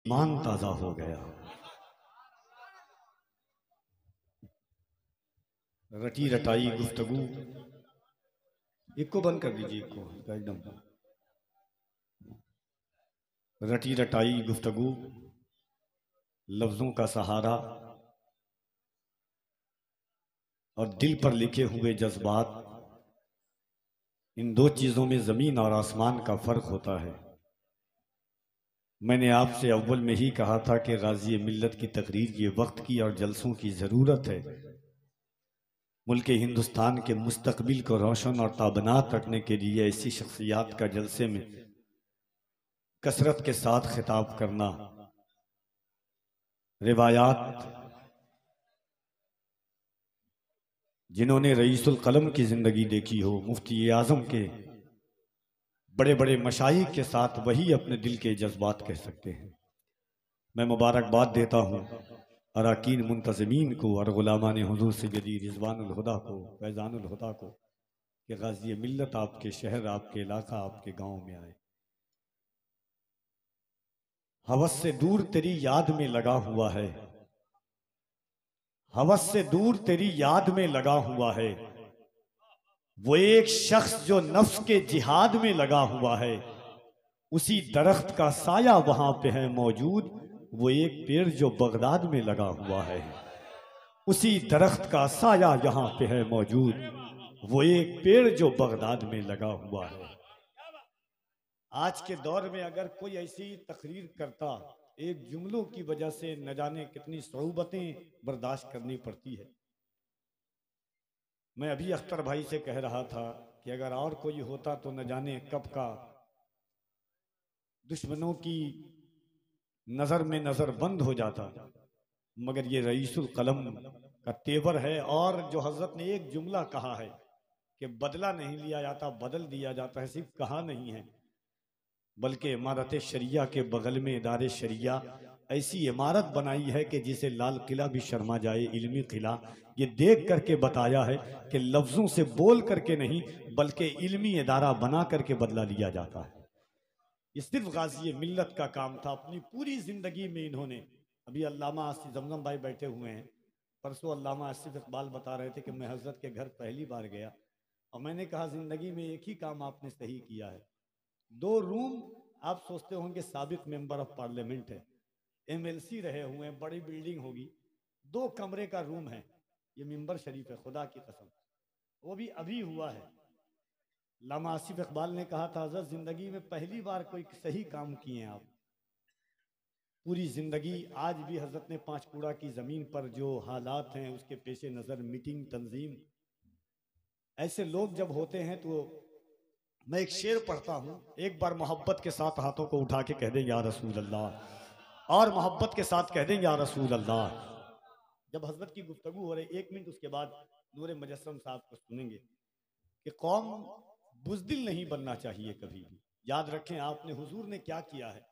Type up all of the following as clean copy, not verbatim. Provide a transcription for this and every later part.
ईमान ताजा हो गया। रटी रटाई गुफ्तगू, एक को बंद कर दीजिए, एक को एकदम। रटी रटाई गुफ्तगू, लफ्जों का सहारा और दिल पर लिखे हुए जज्बात, इन दो चीजों में जमीन और आसमान का फर्क होता है। मैंने आपसे अव्वल में ही कहा था कि गाज़ी मिल्लत की तकरीर ये वक्त की और जलसों की ज़रूरत है। मुल्क हिंदुस्तान के मुस्तकबिल को रोशन और ताबनात रखने के लिए ऐसी शख्सियात का जलसे में कसरत के साथ खिताब करना, रिवायात जिन्होंने रईसुल कलम की ज़िंदगी देखी हो, मुफ्ती आज़म के बड़े बड़े मशाइख के साथ वही अपने दिल के जज्बात कह सकते हैं। मैं मुबारकबाद देता हूँ अराकीन मुंतज़मीन को और गुलामान हुज़ूर सय्यदी रिज़वानुल हुदा को, फैज़ानुल हुदा को, कि गाज़ी मिल्लत आपके शहर, आपके इलाका, आपके गांव में आए। हवस से दूर तेरी याद में लगा हुआ है, हवस से दूर तेरी याद में लगा हुआ है, वो एक शख्स जो नफ्स के जिहाद में लगा हुआ है, उसी दरख्त का साया वहां पे है मौजूद, वो एक पेड़ जो बगदाद में लगा हुआ है, उसी दरख्त का साया यहाँ पे है मौजूद, वो एक पेड़ जो बगदाद में लगा हुआ है। आज के दौर में अगर कोई ऐसी तकरीर करता, एक जुमलों की वजह से न जाने कितनी सऊबतें बर्दाश्त करनी पड़ती है। मैं अभी अख्तर भाई से कह रहा था कि अगर और कोई होता तो न जाने कब का दुश्मनों की नजर में नजर बंद हो जाता, मगर ये रईसुल कलम का तेवर है। और जो हजरत ने एक जुमला कहा है कि बदला नहीं लिया जाता, बदल दिया जाता है, सिर्फ कहा नहीं है बल्कि इमारत शरिया के बगल में इदारे शरिया ऐसी इमारत बनाई है कि जिसे लाल किला भी शर्मा जाए, इल्मी किला। ये देख करके बताया है कि लफ्जों से बोल करके नहीं बल्कि इल्मी इदारा बना करके बदला लिया जाता है। ये सिर्फ गाज़ी मिल्लत का काम था। अपनी पूरी जिंदगी में इन्होंने, अभी अल्लामा आसिफ जमजम भाई बैठे हुए हैं, परसों अल्लामा आसिफ इकबाल बता रहे थे कि मैं हजरत के घर पहली बार गया और मैंने कहा जिंदगी में एक ही काम आपने सही किया है। 2 रूम, आप सोचते होंगे साबिक मेंबर ऑफ पार्लियामेंट है, एमएलसी रहे हुए हैं, बड़ी बिल्डिंग होगी, 2 कमरे का रूम है, ये मिंबर शरीफ है, खुदा की कसम, वो भी अभी हुआ है। अल्लामा आसिफ इकबाल ने कहा था हजरत जिंदगी में पहली बार कोई सही काम किए हैं आप। पूरी जिंदगी आज भी हजरत ने पांचकुड़ा की जमीन पर जो हालात हैं उसके पेशे नजर मीटिंग तंजीम, ऐसे लोग जब होते हैं तो मैं एक शेर पढ़ता हूं, एक बार मोहब्बत के साथ हाथों को उठा के कह दें या रसूल अल्लाह, और मोहब्बत के साथ कह दें या रसूल अल्लाह। जब हजरत की गुफ्तगू हो रही, 1 मिनट उसके बाद नूरे मुजस्सम साहब को सुनेंगे कि कौम बुज़दिल नहीं बनना चाहिए कभी भी। याद रखें आपने हुजूर ने क्या किया है,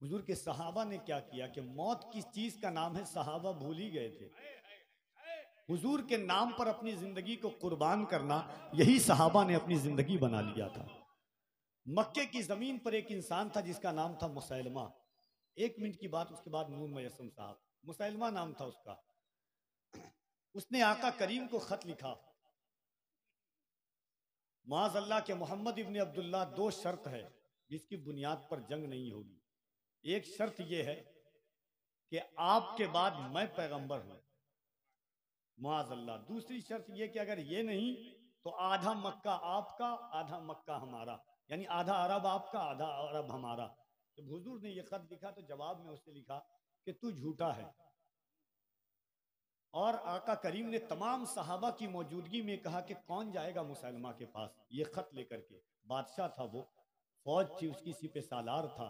हुजूर के सहाबा ने क्या किया, कि मौत किस चीज का नाम है सहाबा भूल ही गए थे। हुजूर के नाम पर अपनी जिंदगी को कुर्बान करना, यही सहाबा ने अपनी जिंदगी बना लिया था। मक्के की जमीन पर एक इंसान था जिसका नाम था मुसैलमा। 1 मिनट की बात, उसके बाद नूर मुजस्सम साहब। मुसैलमा नाम था उसका। उसने आका करीम को खत लिखा, माज़ अल्लाह के मोहम्मद इब्न अब्दुल्ला, 2 शर्त है जिसकी बुनियाद पर जंग नहीं होगी। एक शर्त यह है कि आपके बाद मैं पैगंबर हूं, माज़ अल्लाह। दूसरी शर्त यह कि अगर ये नहीं तो आधा मक्का आपका आधा मक्का हमारा, यानी आधा अरब आपका आधा अरब हमारा। जब हुजूर ने यह खत लिखा तो जवाब में उसने लिखा कि तू झूठा है। और आका करीम ने तमाम सहाबा की मौजूदगी में कहा कि कौन जाएगा मुसलमा के पास ये खत लेकर के। बादशाह था वो, फौज थी उसकी, सिपे सालार था,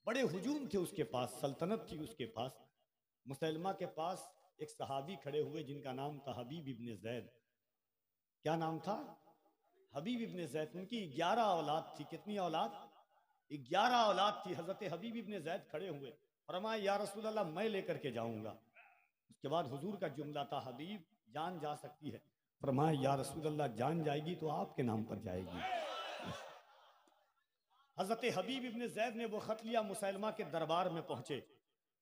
बड़े हुजूम थे उसके पास, सल्तनत थी उसके पास। मुसलमा के पास एक सहाबी खड़े हुए जिनका नाम था हबीब इब्ने जैद। क्या नाम था? हबीब इब्ने जैद। उनकी 11 औलाद थी। कितनी औलाद? 11 औलाद थी। हजरत हबीब इब्ने जैद खड़े हुए, फरमाया या रसूल अल्लाह मैं लेकर के जाऊंगा। उसके बाद हुजूर का जुमला था, हबीब जान जा सकती है? फरमाया या रसूल अल्लाह जान जाएगी तो आपके नाम पर जाएगी। हजरत हबीब इब्ने जैद ने वो खत लिया, मुसैलमा के दरबार में पहुंचे।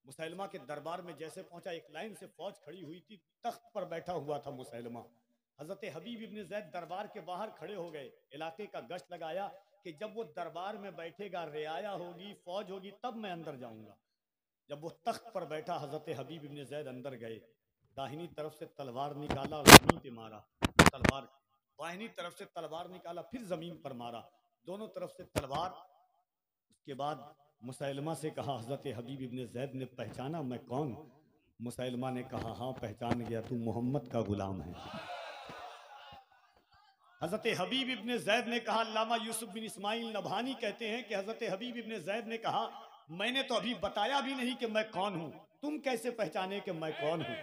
मुसैलमा के दरबार में जैसे पहुंचा, एक लाइन से फौज खड़ी हुई थी, तख्त पर बैठा हुआ था मुसैलमा। हजरत हबीब इब्ने जैद दरबार के बाहर खड़े हो गए, इलाके का गश्त लगाया कि जब वो दरबार में बैठेगा, रियाया होगी, फौज होगी, तब मैं अंदर जाऊंगा। जब वो तख्त पर बैठा, हजरत हबीब इब्ने जैद अंदर गए, दाहिनी तरफ से तलवार निकाला और जमीन पे मारा, तलवार, बाहिनी तरफ से तलवार निकाला, फिर जमीन पर मारा, दोनों तरफ से तलवार। उसके बाद मुसैलमा से कहा, हजरत हबीब इब्ने जैद ने पहचाना मैं कौन? मुसैलमा ने कहा, हाँ पहचान गया, तू मोहम्मद का गुलाम है। हजरत हबीब इब्ने जैद ने कहा, अल्लामा यूसुफ बिन इस्माइल नभानी कहते हैं कि हजरत हबीब इब्ने जैद ने कहा, मैंने तो अभी बताया भी नहीं कि मैं कौन हूं, तुम कैसे पहचाने कि मैं कौन हूं?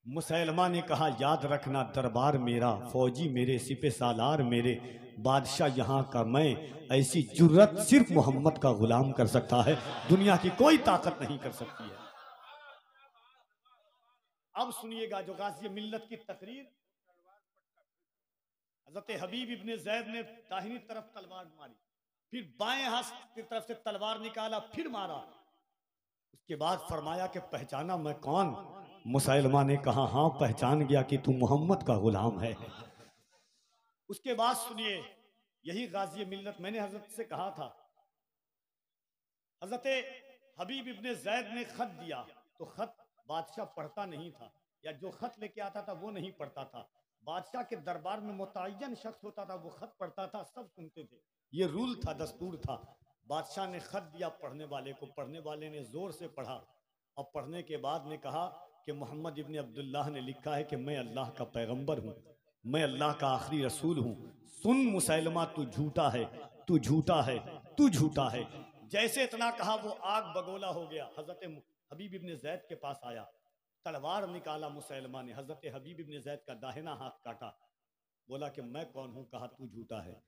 मुसैलमा ने कहा, याद रखना, दरबार मेरा, फौजी मेरे, सिपे सालार मेरे, बादशाह यहाँ का मैं, ऐसी जुर्रत सिर्फ मोहम्मद का गुलाम कर सकता है, दुनिया की कोई ताकत नहीं कर सकती है। अब सुनिएगा जो गाज़ी मिल्लत की तकरीर। हजरत हबीब इब्ने जैद ने दाहिनी तरफ तलवार मारी, फिर बाएं हाथ की तरफ से तलवार निकाला, फिर मारा। उसके बाद फरमाया कि पहचाना मैं कौन? मुसैलमा ने कहा, हाँ पहचान गया कि तू मोहम्मद का गुलाम है। उसके बाद सुनिए, यही गाज़ी मिल्लत, मैंने हजरत से कहा था, हजरत हबीब इब्ने जैद ने खत दिया तो खत बादशाह पढ़ता नहीं था, या जो खत लेके आता था वो नहीं पढ़ता था। बादशाह के दरबार में मुतअय्यन शख्स होता था, वो खत पढ़ता था, सब सुनते थे, ये रूल था, दस्तूर था। बादशाह ने खत दिया पढ़ने वाले को, पढ़ने वाले ने जोर से पढ़ा और पढ़ने के बाद ने कहा कि मोहम्मद इब्ने अब्दुल्लाह ने लिखा है कि मैं अल्लाह का पैगंबर हूँ, मैं अल्लाह का आखिरी रसूल हूँ। सुन मुसैलमा, तू झूठा है, तू झूठा है, तू झूठा है। जैसे इतना कहा वो आग बगोला हो गया। हजरत हबीब इब्ने जैद के पास आया, तलवार निकाला मुसैलमा ने, हजरत हबीब इब्ने जैद का दाहिना हाथ काटा, बोला कि मैं कौन हूं? कहा तू झूठा है।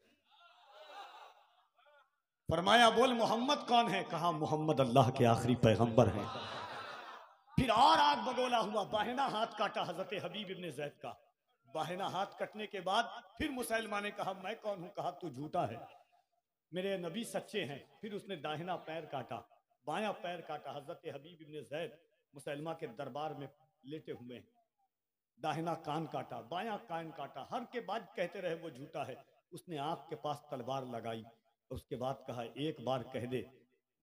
फरमाया बोल मोहम्मद कौन है? कहा मोहम्मद अल्लाह के आखिरी पैगंबर हैं। फिर और आग बगोला हुआ, बाहिना हाथ काटा हजरत हबीब इब्ने जैद का। बाहिना हाथ कटने के बाद फिर मुसैलमा ने कहा मैं कौन हूं? कहा तू झूठा है, मेरे नबी सच्चे हैं। फिर उसने दाहिना पैर काटा, बायां पैर काटा। हजरत हबीब इब्ने जैद मुसैलमा के दरबार में लेटे हुए हैं, दाहिना कान काटा, बायां कान काटा, हर के बाद कहते रहे वो झूठा है। उसने आंख के पास तलवार लगाई, उसके बाद कहा एक बार कह दे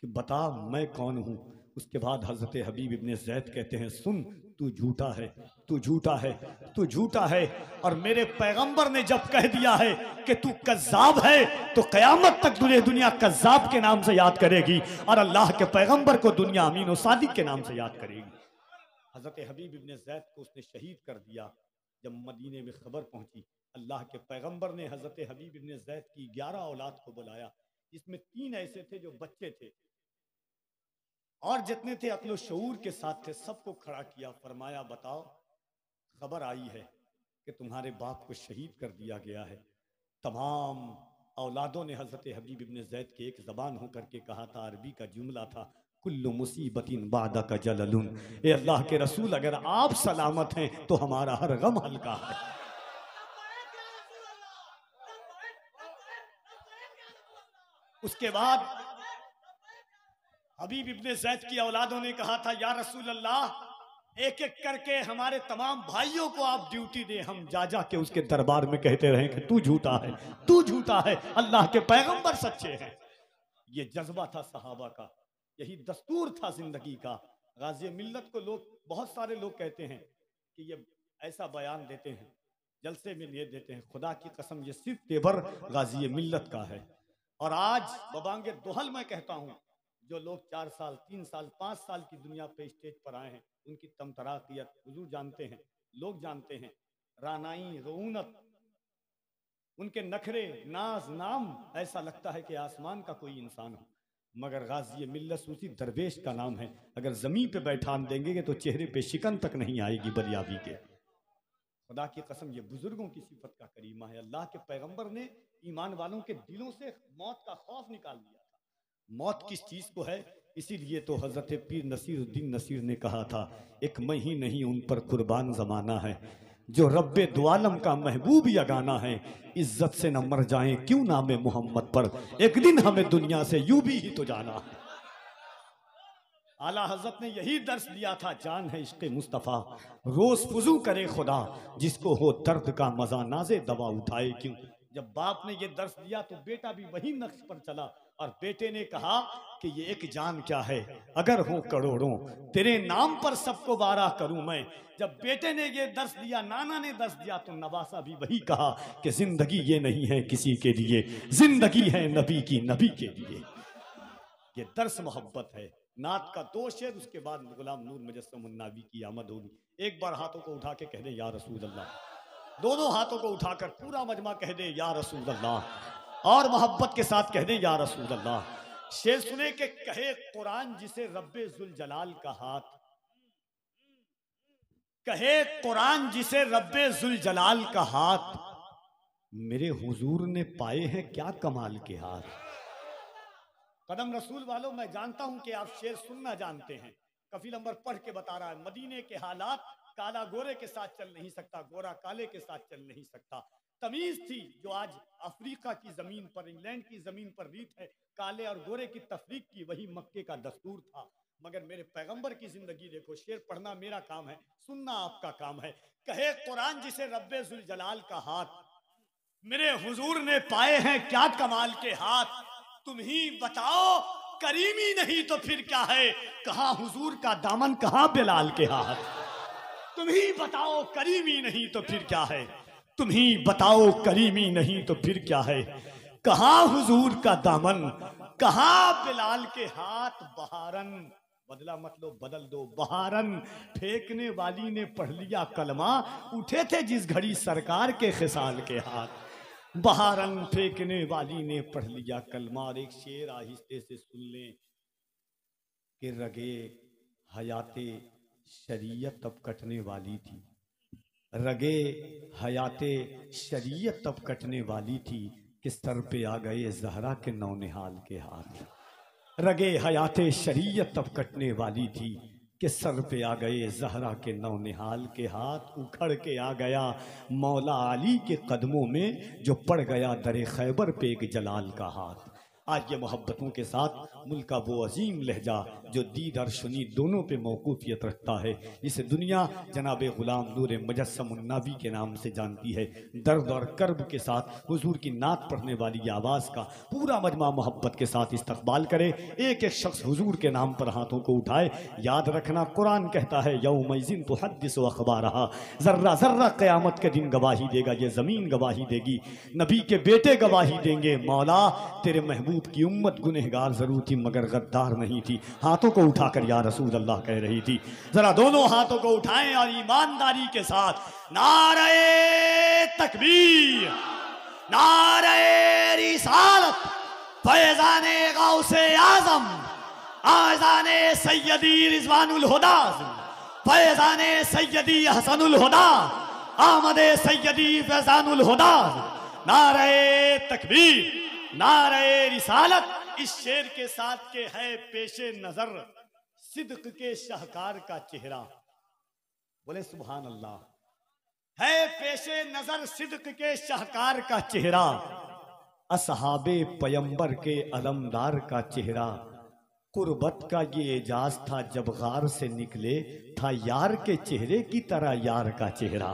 कि बता मैं कौन हूं। उसके बाद हजरत हबीब इब्ने जैद कहते हैं, सुन तू झूठा है, तू झूठा है, तू झूठा है, और मेरे पैगंबर ने जब कह दिया है कि तू कज्जाब है तो कयामत तक तुझे दुनिया कज्जाब के नाम से याद करेगी, और अल्लाह के पैगंबर को दुनिया अमीन व सादिक के नाम से याद करेगी। हजरत हबीब इब्ने जैद को उसने शहीद कर दिया। जब मदीने में खबर पहुंची, अल्लाह के पैगंबर ने हजरत हबीब इब्ने जैद की 11 औलाद को बुलाया, जिसमें 3 ऐसे थे जो बच्चे थे, और जितने थे अक्ल शऊर के साथ थे, सबको खड़ा किया। फरमाया बताओ, खबर आई है कि तुम्हारे बाप को शहीद कर दिया गया है। तमाम औलादों ने हजरत हबीब इब्ने जैद के एक ज़बान होकर के कहा था, अरबी का जुमला था, कुल्लु मुसीबतिन बादा का जललुन। ए अल्लाह के रसूल, अगर आप सलामत हैं तो हमारा हर गम हल्का है। उसके बाद हबीब इब्ने जैद की औलादों ने कहा था, या रसूल अल्लाह, एक एक करके हमारे तमाम भाइयों को आप ड्यूटी दे, हम जा जा के उसके दरबार में कहते रहे कि तू झूठा है, तू झूठा है, अल्लाह के पैगंबर सच्चे हैं। ये जज्बा था सहाबा का, यही दस्तूर था जिंदगी का। गाज़ी मिल्लत को लोग, बहुत सारे लोग कहते हैं कि ये ऐसा बयान देते हैं, जलसे में ये देते हैं, खुदा की कसम ये सिर्फ तेवर गाज़ी मिल्लत का है। और आज बबांगे दोहल मैं कहता हूँ, जो लोग 4 साल 3 साल 5 साल की दुनिया पे स्टेज पर आए हैं, उनकी तमतराकियत हुजूर जानते हैं, लोग जानते हैं, रानाई रऊनत, उनके नखरे नाज नाम, ऐसा लगता है कि आसमान का कोई इंसान हो, मगर गाज़ी मिल्लत उसी दरवेश का नाम है। अगर ज़मीन पे बैठान देंगे तो चेहरे पे शिकन तक नहीं आएगी बलियाबी के। खुदा की कसम ये बुजुर्गों की सिफत का करीमा है। अल्लाह के पैगंबर ने ईमान वालों के दिलों से मौत का खौफ निकाल दिया था। मौत किस चीज़ को है, इसीलिए तो हज़रत पीर नसीरुद्दीन नसीर ने कहा था, एक मैं ही नहीं उन पर कुर्बान ज़माना है। जो रब्बे दुआलम का महबूब यगाना है, इज्जत से न मर जाएं क्यों नामे मोहम्मद पर, एक दिन हमें दुनिया से यूं भी ही तो जाना है। आला हजरत ने यही दर्श दिया था, जान है इश्क़ मुस्तफ़ा, रोज फुजू करे खुदा, जिसको हो दर्द का मजा नाजे दवा उठाए क्यों। जब बाप ने ये दर्श दिया तो बेटा भी वही नक्श पर चला, और बेटे ने कहा कि ये एक जान क्या है, अगर हो करोड़ों तेरे नाम पर सबको वारा करूं मैं। जब बेटे ने ये दर्श दिया, नाना ने दर्श दिया, तो नवासा भी वही कहा कि जिंदगी ये नहीं है किसी के लिए, जिंदगी है नबी की, नबी के लिए। ये दर्श मोहब्बत है। नात का 2 शेर, उसके बाद गुलाम नूर मुजस्सम उन्नावी की आमद होगी। एक बार हाथों को उठा के कह दे या रसूल अल्लाह, दोनों हाथों को उठाकर पूरा मजमा कह दे या रसूल अल्लाह, और मोहब्बत के साथ कह दे या रसूल अल्लाह। शेर सुने के कहे कुरान जिसे रब्बे जुल जलाल का हाथ, कहे कुरान जिसे रब्बे जुल जलाल का हाथ, मेरे हुजूर ने पाए हैं क्या कमाल के हाथ। कदम रसूल वालों, मैं जानता हूं कि आप शेर सुनना जानते हैं। कफील अंबर पढ़ के बता रहा है, मदीने के हालात, काला गोरे के साथ चल नहीं सकता, गोरा काले के साथ चल नहीं सकता। तमीज थी जो आज अफ्रीका की जमीन पर, इंग्लैंड की जमीन पर रीत है काले और गोरे की तफरीक की, वही मक्के का दस्तूर था। मगर मेरे पैगंबर की जिंदगी देखो, शेर पढ़ना मेरा काम है, सुनना आपका काम है। कहे कुरान जिसे रब्बे जुल जलाल का हाथ, मेरे हुजूर ने पाए हैं क्या कमाल के हाथ। तुम ही बताओ करीमी नहीं तो फिर क्या है, कहां हुजूर का दामन कहां बिलाल के हाथ। तुम ही बताओ करीमी नहीं तो फिर क्या है, तुम ही बताओ करीमी नहीं तो फिर क्या है, कहां हुजूर का दामन कहां बिलाल के हाथ। बहारन, बदला मतलब बदल दो, बहारन फेंकने वाली ने पढ़ लिया कलमा, उठे थे जिस घड़ी सरकार के खिसाल के हाथ। बहारन फेंकने वाली ने पढ़ लिया कलमा। और एक शेर आहिस्ते से सुन लें कि रगे हयाते शरीयत तब कटने वाली थी, रगे हयाते शरीयत तब कटने वाली थी, कि सर पे आ गए जहरा के नौनिहाल के हाथ। रगे हयाते शरीयत तब कटने वाली थी, कि सर पे आ गए जहरा के नौनिहाल के हाथ। उखड़ के आ गया मौला अली के कदमों में, जो पड़ गया दरे खैबर पे एक जलाल का हाथ। आज ये मोहब्बतों के साथ मुल्क का वो अजीम लहजा जो दीद और शुनीद दोनों पे मौकूफियत रखता है, इसे दुनिया जनाब गुलाम नूर मुजस्सम उन्नावी के नाम से जानती है। दर्द और कर्ब के साथ हुजूर की नात पढ़ने वाली आवाज़ का पूरा मजमा मोहब्बत के साथ इस्तकबाल करे। एक एक शख्स हुजूर के नाम पर हाथों को उठाए। याद रखना, कुरान कहता है यौमइज़िन तुहद्दिसु अख़बारहा, जर्रा जर्रा क़यामत के दिन गवाही देगा, ये ज़मीन गवाही देगी, नबी के बेटे गवाही देंगे। मौला तेरे महबूब की उम्मत गुनहगार जरूर थी मगर गद्दार नहीं थी। हाथों को उठाकर या रसूल अल्लाह कह रही थी। जरा दोनों हाथों को उठाएं और ईमानदारी के साथ नारे तकबीर, नारे रिसालत, फैज़ाने गौसे आज़म, आज़ाने सैयदी रिज़वानुल हुदा, फैज़ाने सैयदी हसनुल हुदा, आमदे सैयदी फैज़ानुल हुदा। नारे तकबीर, नारे रिसालत। इस शेर के साथ के है पेशे नजर सिद्क के शाहकार का चेहरा, बोले सुभान अल्लाह। है पेशे नजर सिद्क के शाहकार का चेहरा, असहाबे पयंबर के अलमदार का चेहरा। कुर्बत का ये एजाज था जब गार से निकले, था यार के चेहरे की तरह यार का चेहरा।